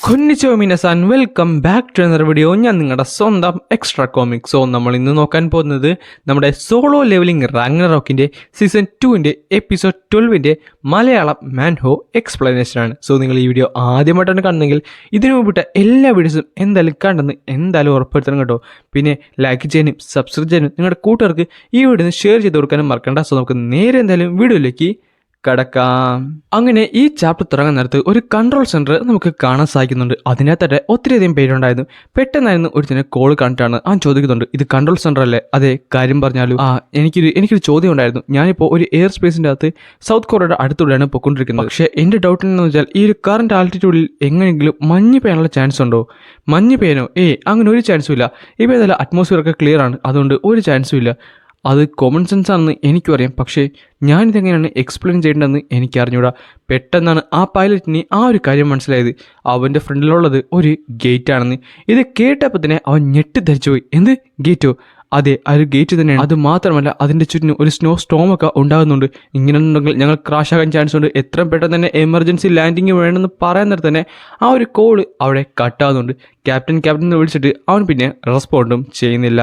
കൊന്നിച്ചോ മിനസാൻ welcome back to another video. ഞാൻ നിങ്ങളുടെ സ്വന്തം എക്സ്ട്രാ കോമിക്. സോ നമ്മൾ ഇന്ന് നോക്കാൻ പോകുന്നത് നമ്മുടെ സോളോ ലെവലിംഗ് റാഗ്നറോക്കിൻ്റെ സീസൺ 2ൻ്റെ എപ്പിസോഡ് 12ൻ്റെ മലയാളം മാൻഹോ എക്സ്പ്ലനേഷൻ ആണ്. സോ നിങ്ങൾ ഈ വീഡിയോ ആദ്യമായിട്ടാണ് കാണുന്നതെങ്കിൽ ഇതിനു മുമ്പിട്ട് എല്ലാ വീഡിയോസും എന്തായാലും കണ്ടെന്ന് എന്തായാലും ഉറപ്പെടുത്തണം കേട്ടോ. പിന്നെ ലൈക്ക് ചെയ്യാനും സബ്സ്ക്രൈബ് ചെയ്യാനും നിങ്ങളുടെ കൂട്ടുകാർക്ക് ഈ വീഡിയോ ഷെയർ ചെയ്ത് കൊടുക്കാനും മറക്കണ്ട. സോ നമുക്ക് നേരെ എന്തായാലും വീഡിയോയിലേക്ക് കടക്കാം. അങ്ങനെ ഈ ചാപ്റ്റർ തുടങ്ങാൻ നേരത്ത് ഒരു കൺട്രോൾ സെന്റർ നമുക്ക് കാണാൻ സാധിക്കുന്നുണ്ട്. അതിനകത്തന്നെ ഒത്തിരിയധികം പേരുണ്ടായിരുന്നു. പെട്ടെന്നായിരുന്നു ഒരുത്തിന് കോൾ കണ്ടിട്ടാണ് അവൻ ചോദിക്കുന്നുണ്ട്, ഇത് കൺട്രോൾ സെന്റർ അല്ലേ? അതെ, കാര്യം പറഞ്ഞാലും എനിക്കൊരു ചോദ്യം ഉണ്ടായിരുന്നു. ഞാനിപ്പോൾ ഒരു എയർ സ്പേസിൻ്റെ അകത്ത് സൗത്ത് കൊറിയയുടെ അടുത്തൂടെയാണ് പോയിക്കൊണ്ടിരിക്കുന്നത്. പക്ഷേ എൻ്റെ ഡൗട്ട് എന്താണെന്ന് വെച്ചാൽ ഈ ഒരു കറണ്ട് ആൾട്ടിറ്റ്യൂഡിൽ എങ്ങനെയെങ്കിലും മഞ്ഞ് പെയ്യാനുള്ള ചാൻസ് ഉണ്ടോ? മഞ്ഞ് പെയ്യാനോ? അങ്ങനെ ഒരു ചാൻസും ഇല്ല. ഇപ്പോൾ ഏതായാലും അറ്റ്മോസ്ഫിയർ ഒക്കെ ക്ലിയർ ആണ്, അതുകൊണ്ട് ഒരു ചാൻസും ഇല്ല. അത് കോമൺ സെൻസ് ആണെന്ന് എനിക്കും അറിയാം, പക്ഷേ ഞാനിതെങ്ങനെയാണ് എക്സ്പ്ലെയിൻ ചെയ്യേണ്ടതെന്ന് എനിക്കറിഞ്ഞൂടാ. പെട്ടെന്നാണ് ആ പൈലറ്റിന് ആ ഒരു കാര്യം മനസ്സിലായത്. അവൻ്റെ ഫ്രണ്ടിലുള്ളത് ഒരു ഗേറ്റ് ആണെന്ന്. ഇത് കേട്ടപ്പോൾ തന്നെ അവൻ ഞെട്ടിദ്ധരിച്ചു പോയി. എന്ത് ഗേറ്റോ? അതെ, ആ ഒരു ഗേറ്റ് തന്നെയാണ്. അത് മാത്രമല്ല അതിൻ്റെ ചുറ്റിനും ഒരു സ്നോ സ്റ്റോം ഒക്കെ ഉണ്ടാകുന്നുണ്ട്. ഇങ്ങനെ ഉണ്ടെങ്കിൽ ഞങ്ങൾ ക്രാഷ് ആകാൻ ചാൻസ് ഉണ്ട്. എത്രയും പെട്ടെന്ന് തന്നെ എമർജൻസി ലാൻഡിങ് വേണമെന്ന് പറയാൻ നേരത്തെ തന്നെ ആ ഒരു കോള് അവിടെ കട്ടാകുന്നുണ്ട്. ക്യാപ്റ്റൻ എന്ന് വിളിച്ചിട്ട് അവൻ പിന്നെ റെസ്പോണ്ടും ചെയ്യുന്നില്ല.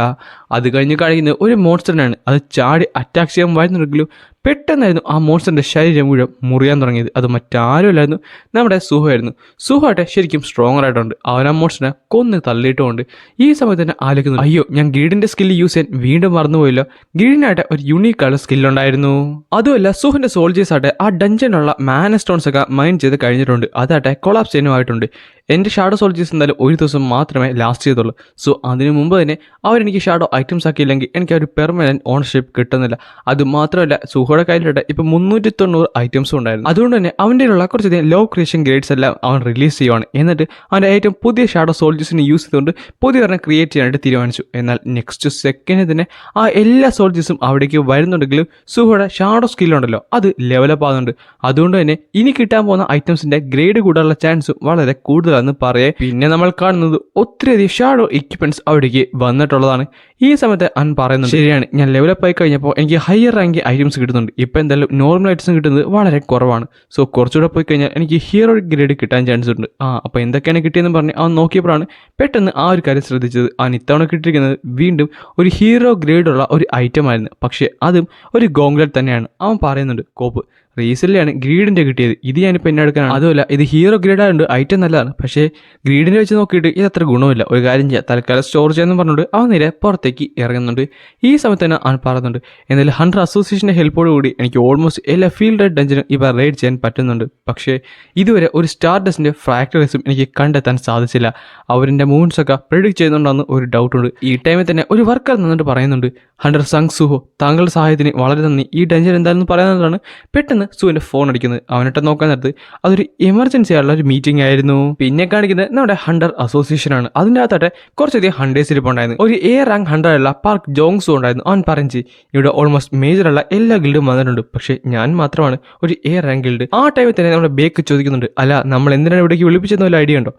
അത് കഴിഞ്ഞ് കഴിയുന്നത് ഒരു മോൺസ്റ്ററിനാണ്. അത് ചാടി അറ്റാക്ക് ചെയ്യാൻ വരുന്നുണ്ടെങ്കിലും പെട്ടെന്നായിരുന്നു ആ മോൺസ്റ്ററിൻ്റെ ശരീരം മുഴുവൻ മുറിയാൻ തുടങ്ങിയത്. അത് മറ്റാരുമല്ലായിരുന്നു, നമ്മുടെ സുഹയായിരുന്നു. സുഹയാട്ടെ ശരിക്കും സ്ട്രോങ്ങർ ആയിട്ടുണ്ട്. അവൻ ആ മോൺസ്റ്ററിനെ കൊന്ന് തള്ളിയിട്ടുമുണ്ട്. ഈ സമയത്ത് തന്നെ ആലോചിക്കുന്നു, അയ്യോ ഞാൻ ഗീഡിൻ്റെ സ്കില്ല് യൂസ് ചെയ്യാൻ വീണ്ടും മറന്നുപോയല്ലോ. ഗീഡിനായിട്ട് ഒരു യൂണീക്കായുള്ള സ്കില്ലുണ്ടായിരുന്നു. അതുമല്ല സുഹന്റെ സോൾജേഴ്സ് ആട്ടെ ആ ഡഞ്ചനുള്ള മാന സ്റ്റോൺസ് ഒക്കെ മൈൻ ചെയ്ത് കഴിഞ്ഞിട്ടുണ്ട്. അതാട്ടെ കൊളാപ്സ് ചെയ്യാനുമായിട്ടുണ്ട്. എൻ്റെ ഷാഡോ സോൾജേഴ്സ് എന്തായാലും ഒരു ദിവസം മാത്രമേ ലാസ്റ്റ് ചെയ്തുള്ളൂ. സോ അതിനു മുമ്പ് തന്നെ അവരെനിക്ക് ഷാഡോ ഐറ്റംസ് ആക്കിയില്ലെങ്കിൽ എനിക്ക് ഒരു പെർമനൻറ്റ് ഓണർഷിപ്പ് കിട്ടുന്നില്ല. അതുമാത്രമല്ല സുഹയുടെ കയ്യിലിട്ട് ഇപ്പോൾ 390 ഐറ്റംസും ഉണ്ടായിരുന്നു. അതുകൊണ്ട് തന്നെ അവൻ്റെ ഉള്ള കുറച്ചധികം ലോ ക്രിയേഷൻ ഗ്രേഡ്സ് എല്ലാം അവൻ റിലീസ് ചെയ്യുവാണ്. എന്നിട്ട് അവൻ്റെ ഏറ്റവും പുതിയ ഷാഡോ സോൾജേഴ്സിനെ യൂസ് ചെയ്തുകൊണ്ട് പുതിയ ക്രിയേറ്റ് ചെയ്യാനായിട്ട് തീരുമാനിച്ചു. എന്നാൽ നെക്സ്റ്റ് സെക്കൻഡിൽ തന്നെ ആ എല്ലാ സോൾജേഴ്സും അവിടേക്ക് വരുന്നുണ്ടെങ്കിലും സുഹയുടെ ഷാഡോ സ്കില്ലുണ്ടല്ലോ അത് ലെവലപ്പ് ആകുന്നുണ്ട്. അതുകൊണ്ട് തന്നെ ഇനി കിട്ടാൻ പോകുന്ന ഐറ്റംസിൻ്റെ ഗ്രേഡ് കൂടാനുള്ള ചാൻസും വളരെ കൂടുതലാണെന്ന് പറയേ. പിന്നെ നമ്മൾ കാണുന്നത് ഒത്തിരിയധികം ഷാഡോ എക്യുപ്മെന്റ്സ് അവിടേക്ക് വന്നിട്ടുള്ളതാണ്. ഈ സമയത്ത് അവൻ പറയുന്നത് ശരിയാണ്, ഞാൻ ലെവലപ്പ് ആയി കഴിഞ്ഞപ്പോൾ എനിക്ക് ഹയർ റാങ്ക് ഐറ്റംസ് കിട്ടുന്നുണ്ട്. ഇപ്പം എന്തായാലും നോർമൽ ഐറ്റംസ് കിട്ടുന്നത് വളരെ കുറവാണ്. സോ കുറച്ചുകൂടെ പോയി കഴിഞ്ഞാൽ എനിക്ക് ഹീറോ ഗ്രേഡ് കിട്ടാൻ ചാൻസ് ഉണ്ട്. അപ്പോൾ എന്തൊക്കെയാണ് കിട്ടിയെന്ന് പറഞ്ഞ് അവൻ നോക്കിയപ്പോഴാണ് പെട്ടെന്ന് ആ ഒരു കാര്യം ശ്രദ്ധിച്ചത്. അവൻ ഇത്തവണ കിട്ടിയിരിക്കുന്നത് വീണ്ടും ഒരു ഹീറോ ഗ്രേഡുള്ള ഒരു ഐറ്റം ആയിരുന്നു. പക്ഷേ അതും ഒരു ഗോങ്ലെറ്റ് തന്നെയാണ്. അവൻ പറയുന്നുണ്ട്, കോപ്പ് റീസെല്ലാണ് ഗ്രീഡിൻ്റെ കിട്ടിയത്. ഇത് ഞാനിപ്പോൾ എന്നെ എടുക്കാനാണ്. അതുമല്ല ഇത് ഹീറോ ഗ്രേഡ് ആയതുകൊണ്ട് ഐറ്റം നല്ലതാണ്. പക്ഷേ ഗ്രീഡിനെ വെച്ച് നോക്കിയിട്ട് ഇത് അത്ര ഗുണമില്ല. ഒരു കാര്യം ചെയ്യാം, തൽക്കാലം സ്റ്റോർ ചെയ്യാമെന്ന് പറഞ്ഞുകൊണ്ട് അവൻ നേരെ പുറത്തേക്ക് ഇറങ്ങുന്നുണ്ട്. ഈ സമയത്ത് തന്നെ അവൻ പറയുന്നുണ്ട്, എന്നാലും ഹണ്ടർ അസോസിയേഷൻ്റെ ഹെൽപ്പോടുകൂടി എനിക്ക് ഓൾമോസ്റ്റ് എല്ലാ ഫീൽഡ് ഡഞ്ചനും ഇവ റെയ്ഡ് ചെയ്യാൻ പറ്റുന്നുണ്ട്. പക്ഷേ ഇതുവരെ ഒരു സ്റ്റാർ ഡസ്റ്റിൻ്റെ ഫ്രാക്ടറീസും എനിക്ക് കണ്ടെത്താൻ സാധിച്ചില്ല. അവരിൻ്റെ മൂവ്മെൻറ്റ്സൊക്കെ പ്രെഡിക്റ്റ് ചെയ്യുന്നുണ്ടെന്ന് ഒരു ഡൗട്ടുണ്ട്. ഈ ടൈമിൽ തന്നെ ഒരു വർക്കർ നിന്നിട്ട് പറയുന്നുണ്ട്, ഹണ്ടർ സങ് സുഹോ താങ്കളുടെ സഹായത്തിന് വളരെ നന്ദി. ഈ ഡഞ്ചൻ എന്താണെന്ന് പറയുന്നതാണ്. പെട്ടെന്ന് സുവിൻ്റെ ഫോൺ അടിക്കുന്നത്. അവനിട്ട് നോക്കാൻ നേരത്ത് അതൊരു എമർജൻസി ആയുള്ള ഒരു മീറ്റിംഗ് ആയിരുന്നു. പിന്നെ കാണിക്കുന്നത് നമ്മുടെ ഹണ്ടർ അസോസിയേഷൻ ആണ്. അതിൻ്റെ അകത്താട്ടെ കുറച്ചധികം ഹണ്ടേഴ്സ് ഇരിപ്പുണ്ടായിരുന്നു. ഒരു എ റാങ്ക് ഹണ്ടറുള്ള പാർക്ക് ജോങ്സു ഉണ്ടായിരുന്നു. അവൻ പറഞ്ഞു, ഇവിടെ ഓൾമോസ്റ്റ് മേജറുള്ള എല്ലാ ഗിൽഡും വന്നിട്ടുണ്ട്, പക്ഷേ ഞാൻ മാത്രമാണ് ഒരു എ റാങ്ക് ഗിൽഡ്. ആ ടൈമിൽ തന്നെ നമ്മുടെ ബേക്ക് ചോദിക്കുന്നുണ്ട്, അല്ല നമ്മൾ എന്തിനാണ് ഇവിടേക്ക് വിളിപ്പിച്ചെന്ന വല്ല ഐഡിയ ഉണ്ടോ?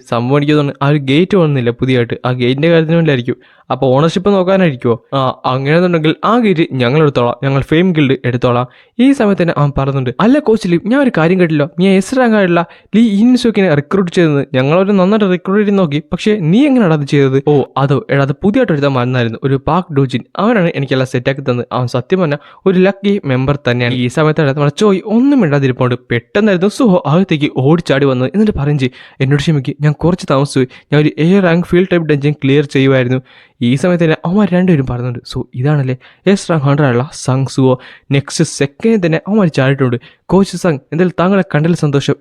സംഭവം എനിക്ക് തോന്നുന്നു ആ ഒരു ഗേറ്റ് വന്നില്ല പുതിയതായിട്ട്. ആ ഗേറ്റിൻ്റെ കാര്യത്തിന് വേണ്ടിയായിരിക്കും. അപ്പോൾ ഓണർഷിപ്പ് നോക്കാനായിരിക്കുമോ? അങ്ങനെയെന്നുണ്ടെങ്കിൽ ആ ഗേറ്റ് ഞങ്ങൾ എടുത്തോളാം, ഞങ്ങൾ ഫെയിം ഗിൽഡ് എടുത്തോളാം. ഈ സമയത്ത് തന്നെ അവൻ പറയുന്നുണ്ട്, അല്ല കോച്ച് ലീ, ഞാൻ ഒരു കാര്യം കേട്ടില്ലോ, നീ എസ് റാങ്ക് ആയിട്ടുള്ള ലീ ഇൻസോക്കിനെ റിക്രൂട്ട് ചെയ്തത്. ഞങ്ങളൊരു നന്നായിട്ട് റിക്രൂട്ട് ചെയ്ത് നോക്കി, പക്ഷേ നീ എങ്ങനെയാണ് അത് ചെയ്തത്? അതോ അത് പുതിയതായിട്ട് എടുത്താൽ മറന്നായിരുന്നു. ഒരു പാർക്ക് ഡോജിൻ അവനാണ് എനിക്കെല്ലാം സെറ്റാക്കി തന്നത്. അവൻ സത്യം പറഞ്ഞാൽ ഒരു ലക്കി മെമ്പർ തന്നെയാണ്. ഈ സമയത്ത് നമ്മുടെ ചോയ് ഒന്നും ഇടാതിരിപ്പോണ്ട് പെട്ടെന്നായിരുന്നു സുഹോ അകത്തേക്ക് ഓടിച്ചാടി വന്നത്. എന്നിട്ട് പറഞ്ഞു, എന്നോട് ക്ഷമിക്ക്, ഞാൻ കുറച്ച് താമസിച്ചു, ഞാൻ ഒരു A rank field type dungeon clear ചെയ്യുമായിരുന്നു. ഈ സമയത്ത് തന്നെ അവന്മാർ രണ്ടുപേരും പറയുന്നുണ്ട്, സോ ഇതാണല്ലേ എസ് റാങ്ക് ഹണ്ടറായുള്ള സങ് സുവോ. നെക്സ്റ്റ് സെക്കൻഡിൽ തന്നെ അവന്മാർ ചാടിയിട്ടുണ്ട്. കോച്ച് സങ്, എന്തായാലും താങ്കളെ കണ്ടതിൽ സന്തോഷം.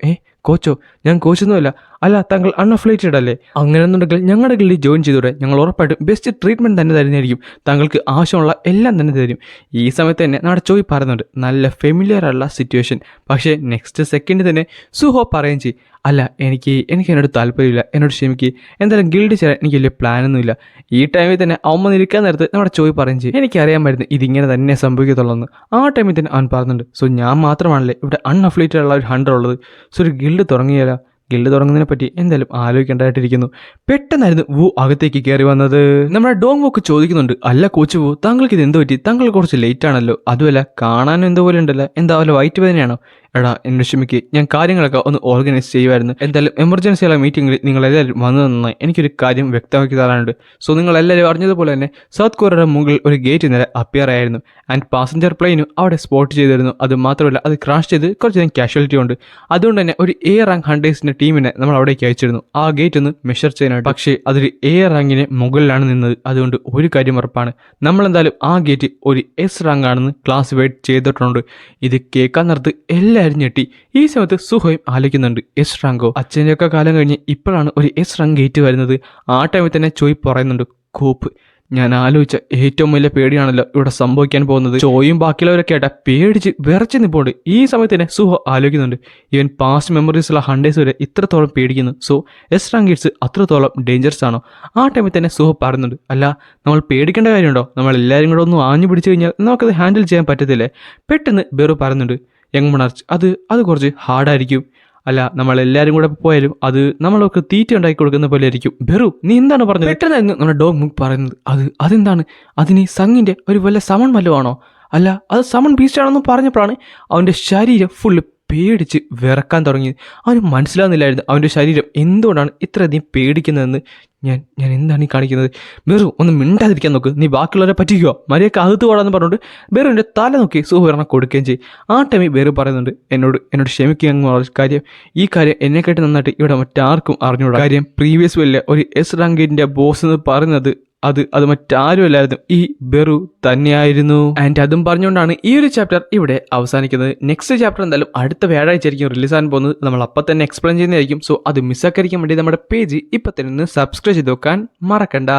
കോച്ചോ? ഞാൻ കോച്ചൊന്നുമല്ല. അല്ല താങ്കൾ അൺഅഫിലിയേറ്റഡ് അല്ലേ? അങ്ങനെയെന്നുണ്ടെങ്കിൽ ഞങ്ങളുടെ ഗിൽഡിൽ ജോയിൻ ചെയ്തൂടെ? ഞങ്ങൾ ഉറപ്പായിട്ടും ബെസ്റ്റ് ട്രീറ്റ്മെൻറ്റ് തന്നെ തരുന്നതായിരിക്കും. താങ്കൾക്ക് ആവശ്യമുള്ള എല്ലാം തന്നെ തരും. ഈ സമയത്ത് തന്നെ നമ്മുടെ ചോയ് പറയുന്നുണ്ട്, നല്ല ഫെമിലിയർ ആയുള്ള സിറ്റുവേഷൻ. പക്ഷേ നെക്സ്റ്റ് സെക്കൻഡിൽ തന്നെ സുഹോ പറയുകയും ചെയ്യും, അല്ല എനിക്ക് എന്നോട് താല്പര്യമില്ല, എന്നോട് ക്ഷമിക്കുക, എന്തായാലും ഗിൽഡ് ചേരാൻ എനിക്ക് വലിയ പ്ലാനൊന്നുമില്ല. ഈ ടൈമിൽ തന്നെ അവൻ നിൽക്കാൻ നേരത്ത് നമ്മുടെ ചോയ് പറയുകയും ചെയ്യും, എനിക്കറിയാമായിരുന്നു ഇതിങ്ങനെ തന്നെ സംഭവിക്കത്തുള്ളൂ. ആ ടൈമിൽ തന്നെ അവൻ പറയുന്നുണ്ട്, സോ ഞാൻ മാത്രമാണല്ലേ ഇവിടെ അൺഅഫിലിയേറ്റഡ് ഉള്ള ഒരു ഹണ്ടർ ഉള്ളത്. സോ ഒരു ഗിൽഡ് തുടങ്ങിയാലോ? ഗിൽഡ് തുടങ്ങുന്നതിനെ പറ്റി എന്തായാലും ആലോചിക്കേണ്ടതായിട്ടിരിക്കുന്നു. പെട്ടെന്നായിരുന്നു വു അകത്തേക്ക് കയറി വന്നത്. നമ്മുടെ ഡോങ് വോക്ക് ചോദിക്കുന്നുണ്ട്, അല്ല കോച്ച് വു, താങ്കൾക്ക് ഇത് എന്ത് പറ്റി? താങ്കൾ കുറച്ച് ലേറ്റ് ആണല്ലോ. അതുമല്ല കാണാനും എന്തോ പോലെ ഉണ്ടല്ലോ, എന്താ വല്ല വയറ്റ് വേദനയാണോ? എടാ എന്നെ ക്ഷമിക്ക്, ഞാൻ കാര്യങ്ങളൊക്കെ ഒന്ന് ഓർഗനൈസ് ചെയ്യുമായിരുന്നു. എന്തായാലും എമർജൻസിയുള്ള മീറ്റിംഗിൽ നിങ്ങളെല്ലാവരും വന്നു നന്നായി. എനിക്കൊരു കാര്യം വ്യക്തമാക്കി തരാനുണ്ട്. സോ നിങ്ങളെല്ലാവരും അറിഞ്ഞതുപോലെ തന്നെ സൗത്ത് കൊറിയയുടെ മുകളിൽ ഒരു ഗേറ്റ് ഇന്നലെ അപ്പിയർ ആയിരുന്നു. ആൻഡ് പാസഞ്ചർ പ്ലെയിനും അവിടെ സ്പോട്ട് ചെയ്തിരുന്നു. അത് മാത്രമല്ല അത് ക്രാഷ് ചെയ്ത് കുറച്ചധികം കാഷ്വാലിറ്റി ഉണ്ട്. അതുകൊണ്ട് തന്നെ ഒരു എ റാങ്ക് ഹണ്ടേഴ്സിൻ്റെ ടീമിനെ നമ്മൾ അവിടേക്ക് അയച്ചിരുന്നു ആ ഗേറ്റ് ഒന്ന് മെഷർ ചെയ്യാനായിട്ട്. പക്ഷേ അതൊരു എ റാങ്കിന് മുകളിലാണ് നിന്നത്. അതുകൊണ്ട് ഒരു കാര്യം ഉറപ്പാണ്, നമ്മളെന്തായാലും ആ ഗേറ്റ് ഒരു എസ് റാങ്ക് ആണെന്ന് ക്ലാസിഫൈഡ് ചെയ്തിട്ടുണ്ട്. ഇത് കേൾക്കാൻ നേരത്ത് എല്ലാവരും ഞെട്ടി. ഈ സമയത്ത് സുഹയും ആലോചിക്കുന്നുണ്ട്, എസ് റാങ്കോ? അച്ഛൻ്റെയൊക്കെ കാലം കഴിഞ്ഞ് ഇപ്പോഴാണ് ഒരു എസ് റാങ്ക് ഗേറ്റ് വരുന്നത്. ആ ടൈമിൽ തന്നെ ചോയ് പറയുന്നുണ്ട്, കോപ്പ്. ഞാൻ ആലോചിച്ച ഏറ്റവും വലിയ പേടിയാണല്ലോ ഇവിടെ സംഭവിക്കാൻ പോകുന്നത്. ചോയും ബാക്കിയുള്ളവരൊക്കെ ആയിട്ട് പേടിച്ച് വിറച്ച് നിൽപ്പുണ്ട്. ഈ സമയത്ത് തന്നെ സുഹ ആലോചിക്കുന്നുണ്ട്, ഈവൻ പാസ്റ്റ് മെമ്മറീസുള്ള ഹണ്ടേഴ്സ് വരെ ഇത്രത്തോളം പേടിക്കുന്നു. സോ എസ് റാങ്ക് ഗേറ്റ്സ് അത്രത്തോളം ഡേഞ്ചറസ് ആണോ? ആ ടൈമിൽ തന്നെ സുഹ പറയുന്നുണ്ട്, അല്ല നമ്മൾ പേടിക്കേണ്ട കാര്യമുണ്ടോ? നമ്മൾ എല്ലാവരും കൂടെ ഒന്ന് ആഞ്ഞു പിടിച്ചു കഴിഞ്ഞാൽ നമുക്കത് ഹാൻഡിൽ ചെയ്യാൻ പറ്റത്തില്ലേ? പെട്ടെന്ന് ബെറു പറയുന്നുണ്ട്, യങ് മണാർച്ച് അത് കുറച്ച് ഹാർഡായിരിക്കും. അല്ല നമ്മളെല്ലാവരും കൂടെ പോയാലും അത് നമ്മളൊക്കെ തീറ്റ ഉണ്ടാക്കി കൊടുക്കുന്ന പോലെ ആയിരിക്കും. ബെറു നീ എന്താണ് പറഞ്ഞത്? പെട്ടെന്നായിരുന്നു നമ്മുടെ ഡോഗ് മുക്ക് പറയുന്നത്. അതെന്താണ്? അതിന് സംഗിൻ്റെ ഒരു വല്ല സമൺ വല്ലതുമാണോ? അല്ല അത് സമൺ ബീസ്റ്റ് ആണെന്ന് പറഞ്ഞപ്പോഴാണ് അവൻ്റെ ശരീരം ഫുള്ള് പേടിച്ച് വിറക്കാൻ തുടങ്ങി. അവന് മനസ്സിലാകുന്നില്ലായിരുന്നു അവൻ്റെ ശരീരം എന്തുകൊണ്ടാണ് ഇത്രയധികം പേടിക്കുന്നതെന്ന്. ഞാൻ എന്താണ് ഈ കാണിക്കുന്നത്? ബെറു ഒന്ന് മിണ്ടാതിരിക്കാൻ നോക്ക്, നീ ബാക്കിയുള്ളവരെ പറ്റിക്കോ, മര്യാദക്ക് അകത്ത് പോടാന്ന് പറഞ്ഞുകൊണ്ട് ബെറുവിൻ്റെ തല നോക്കി സുഹൃണം കൊടുക്കുകയും ചെയ്യും. ആ ടൈമിൽ ബെറു പറയുന്നുണ്ട്, എന്നോട് ക്ഷമിക്കുക കാര്യം, ഈ കാര്യം എന്നെക്കാട്ടി നന്നായിട്ട് ഇവിടെ മറ്റാർക്കും അറിഞ്ഞൂടാ. കാര്യം പ്രീവിയസ് വലിയ ഒരു എസ് റാങ്കിൻ്റെ ബോസ് എന്ന് പറയുന്നത് അത് മറ്റാരുമല്ലായിരുന്നു, ഈ ബെറു തന്നെയായിരുന്നു. ആൻഡ് അതും പറഞ്ഞുകൊണ്ടാണ് ഈ ഒരു ചാപ്റ്റർ ഇവിടെ അവസാനിക്കുന്നത്. നെക്സ്റ്റ് ചാപ്റ്റർ എന്തായാലും അടുത്ത വ്യാഴാഴ്ച ആയിരിക്കും റിലീസ് ആകാൻ പോകുന്നത്. നമ്മൾ അപ്പം തന്നെ എക്സ്പ്ലെയിൻ ചെയ്യുന്നതായിരിക്കും. സോ അത് മിസ്സാക്കാതിരിക്കാൻ വേണ്ടി നമ്മുടെ പേജ് ഇപ്പം തന്നെ സബ്സ്ക്രൈബ് ചെയ്ത് വെക്കാൻ മറക്കണ്ട.